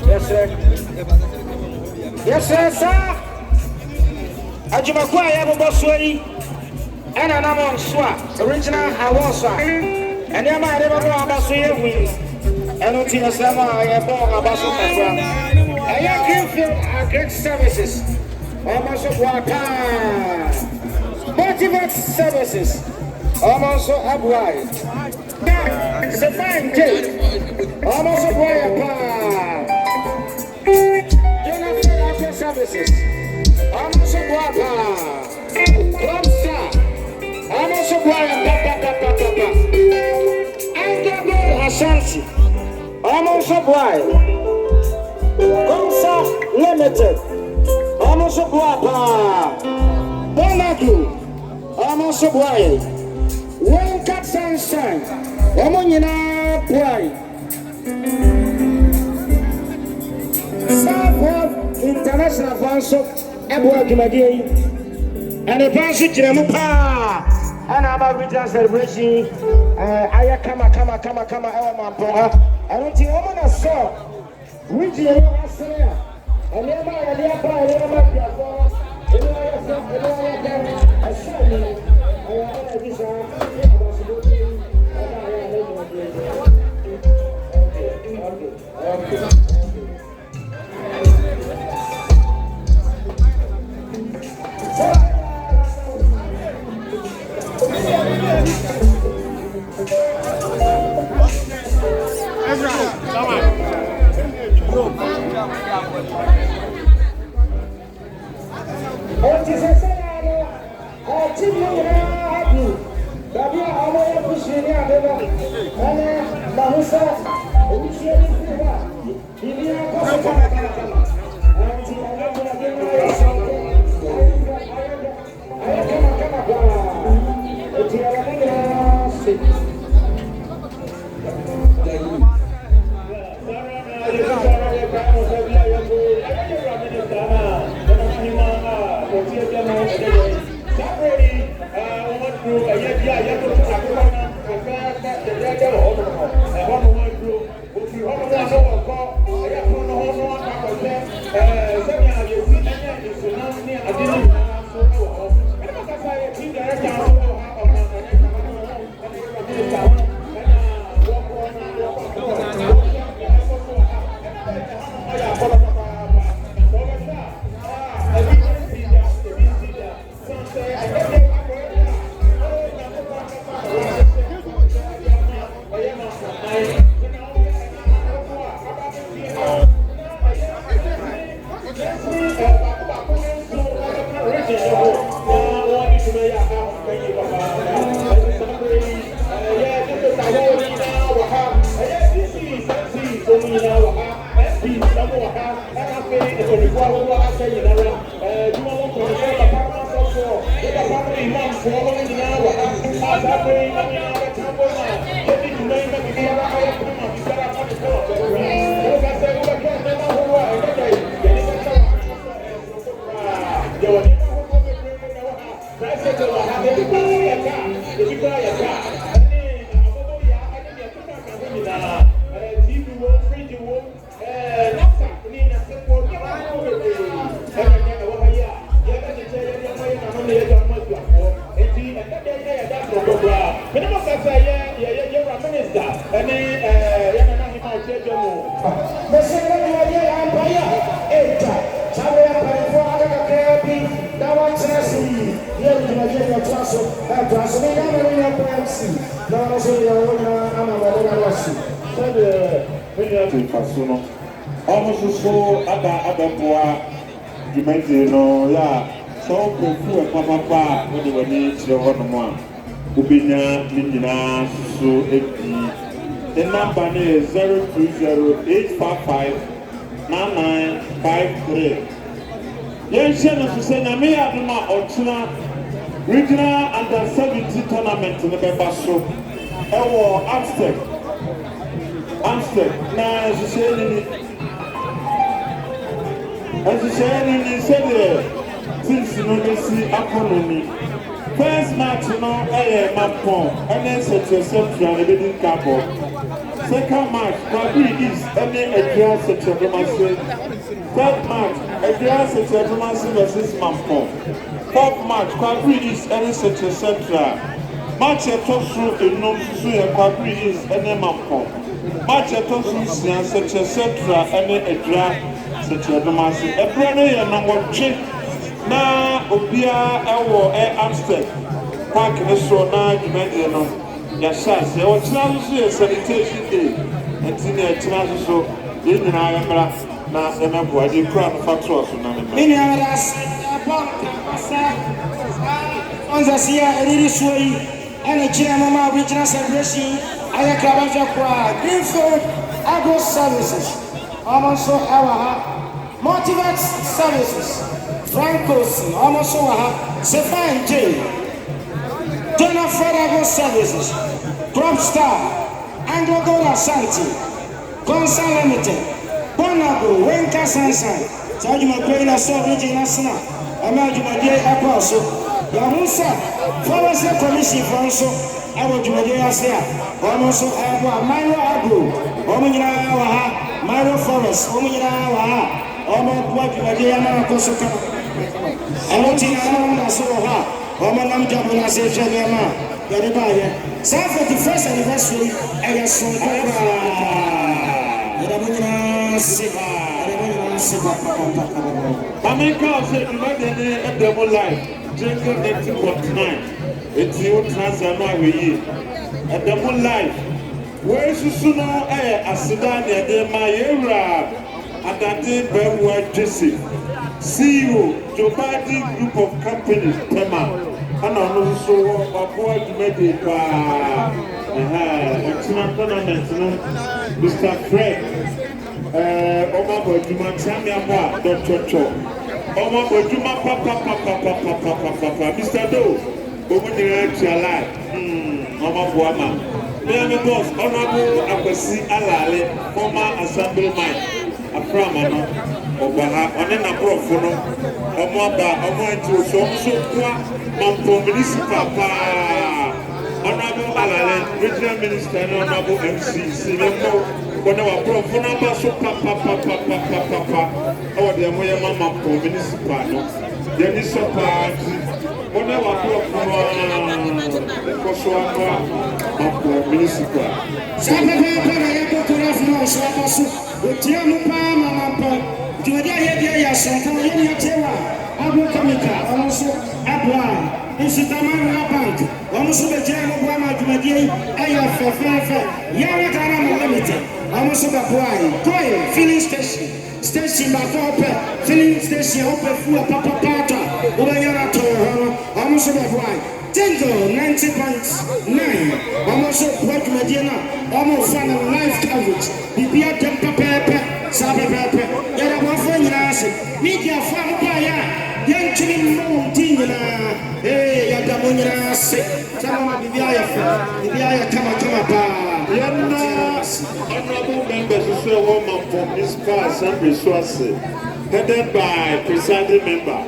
Yes, sir. Yes, sir, sir. Ajumakwa ya boboswei. Ena na mo nsoa. Original Hawosa. And ya ma reba no abaso ye wi. Eno ti asema ya bo abaso kakra. Aya Greenfield Agric Services. Almost Waka. Motivate Services. Almost Upwide. It's a fine day. Almost Waka. Services. Almost Waka. Club Star. Almost Waka. Asante. Almost Waka. Comsa Limited. Almost Waka. Bonadu. Almost Waka. One Cat Sunshine. Omonina Boy. International Fanso, Eboa Kimadi, and the Fanso Jemupa, and our regional celebration. I kama, Our Mampong. I don't think I'm gonna saw regional Australia, and never I almost so Ababua, you might know, yeah, so poor Papa, when you were near the one. Ubina, Mindina, so 80. The number is 020-855-9953. Yes, Shannon, to say, I may have not or regional under 70 tournament in the Bebaso. Amsterdam na Ashisheni said since no see economy. First match no Mampong and then set yourself to an editing couple. Second match, Kwabri is any Adrian Setromasi. Third match, Adrian Setromasi versus Mampong. Fourth match, Kwabri is any Central. Match at Tosu in Nom Suya Kwabri is any Mampong. Match at Tosu is Central any Adrian Setromasi. A brother and number 3 na Obia Ewo Amsterdam. Park so na Jumedia no. Yashas, there was a sanitation day, and Tina so in an Ayamara, now the member, the crown factors. Many others, on the Sia, and it is way, and a China regional celebration, Ayakabaja, Greenfield, Agro Services, almost so our Motivate Services, Francos, almost so our Sefan J. Jennifer Agro Services, Crop Star, Amoakohene Asante, Concern Limited, Bonago, Wenka Sansan, Amoakohene Asante National, Amoakohene Apostle, Yamusa, Forest Commission Fonso, Amoakohene Asea, Almost Milo Agro, Omina, Milo Forest, Omina, Amoakohene Akosoka, Amoakohene Asante. Omanam Jabula says, Yama, Yaribaya. South 41st anniversary, I have some America said, at the whole life, Jacob 1949. It's the old Tanzania way. At the whole life, where is Suno, Asidania, de Mayera, at that day, Berward Jesse. CEO, Jobadi Group of Companies, Tema, and also Papua Jumedi, tournament, Mr. Fred, Omabo Juma Chamiaba, Dr. Cho, Omabo Juma Papa, Mr. Do, Omudira Chala, Omabuama, Miami Boss, Honorable Akwesi Alale, former Assemblyman, Aframano. Obaha one na brofo no omoaba omoanti so kwa Mampong municipal pa honorable alale regional minister no honorable MC Sinemo one wa brofo na ba so pa o de moye Mampong municipal no de ni so pa one wa brofo no ko so akwa Mampong municipal sabe ba na yako kurafno so abaso otiamu pa Mampong Julia Yedia Santan, Yedia, Abu Kamika, also Abwa, Insitamana Bank, almost the General Guama Jumadia, Ayafa, Yarakana Limited, almost the Boy, Toy, filling station Bakope, filling station, open full Papa Pata, Ubayarato, almost the Boy. Tango 90.9, almost what Medina, almost final life coverage, Bibia Tempa Pepe, Sabe Pepe, Yarawa, media farm buyer, young children, Tina, Yadamunia, Sama Bibia, Kama, honorable members who say woman from this class and resources, headed by presiding member.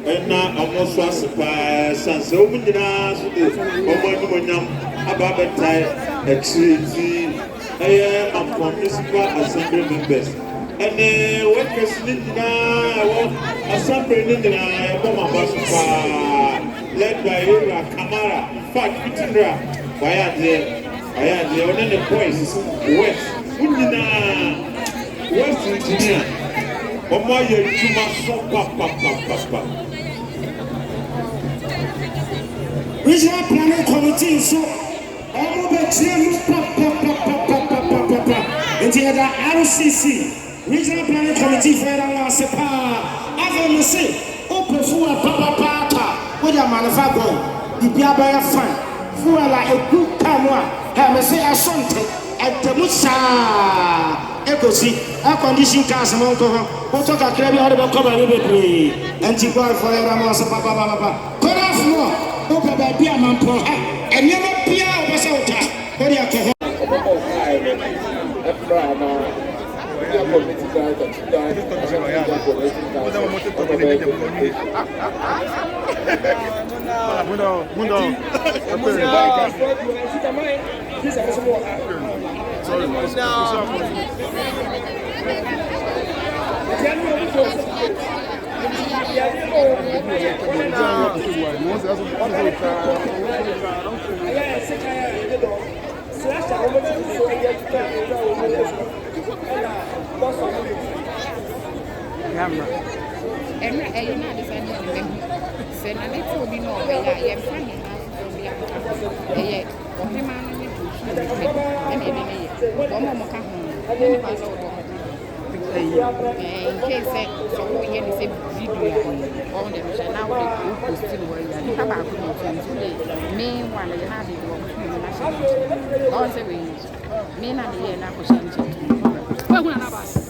Na almost was by Sansa Umina, Omanium, Ababatai, Extreme, Mampong Municipal Assembly members. And the workers need Assembly Nina, Bomabasupa, led by Ira Kamara, Fat Pitindra, I had the only voice, West, Unina, West Engineer, Omoye Juma Papa. Regional Planning Committee, so all the into the RCC, Regional Planning Committee for our Sepa, I've say, open for a papa, with a manufacturer, the Biabaya fan, for a good camera, have a say Asante at the Musa, Ecosi, air condition cars, Monko, what took a crabby out of a cover, and to go for a Ramasa Papa. Cut off more. no papa be a Mampong ha and never pia obasa ota what you call Me na de na ko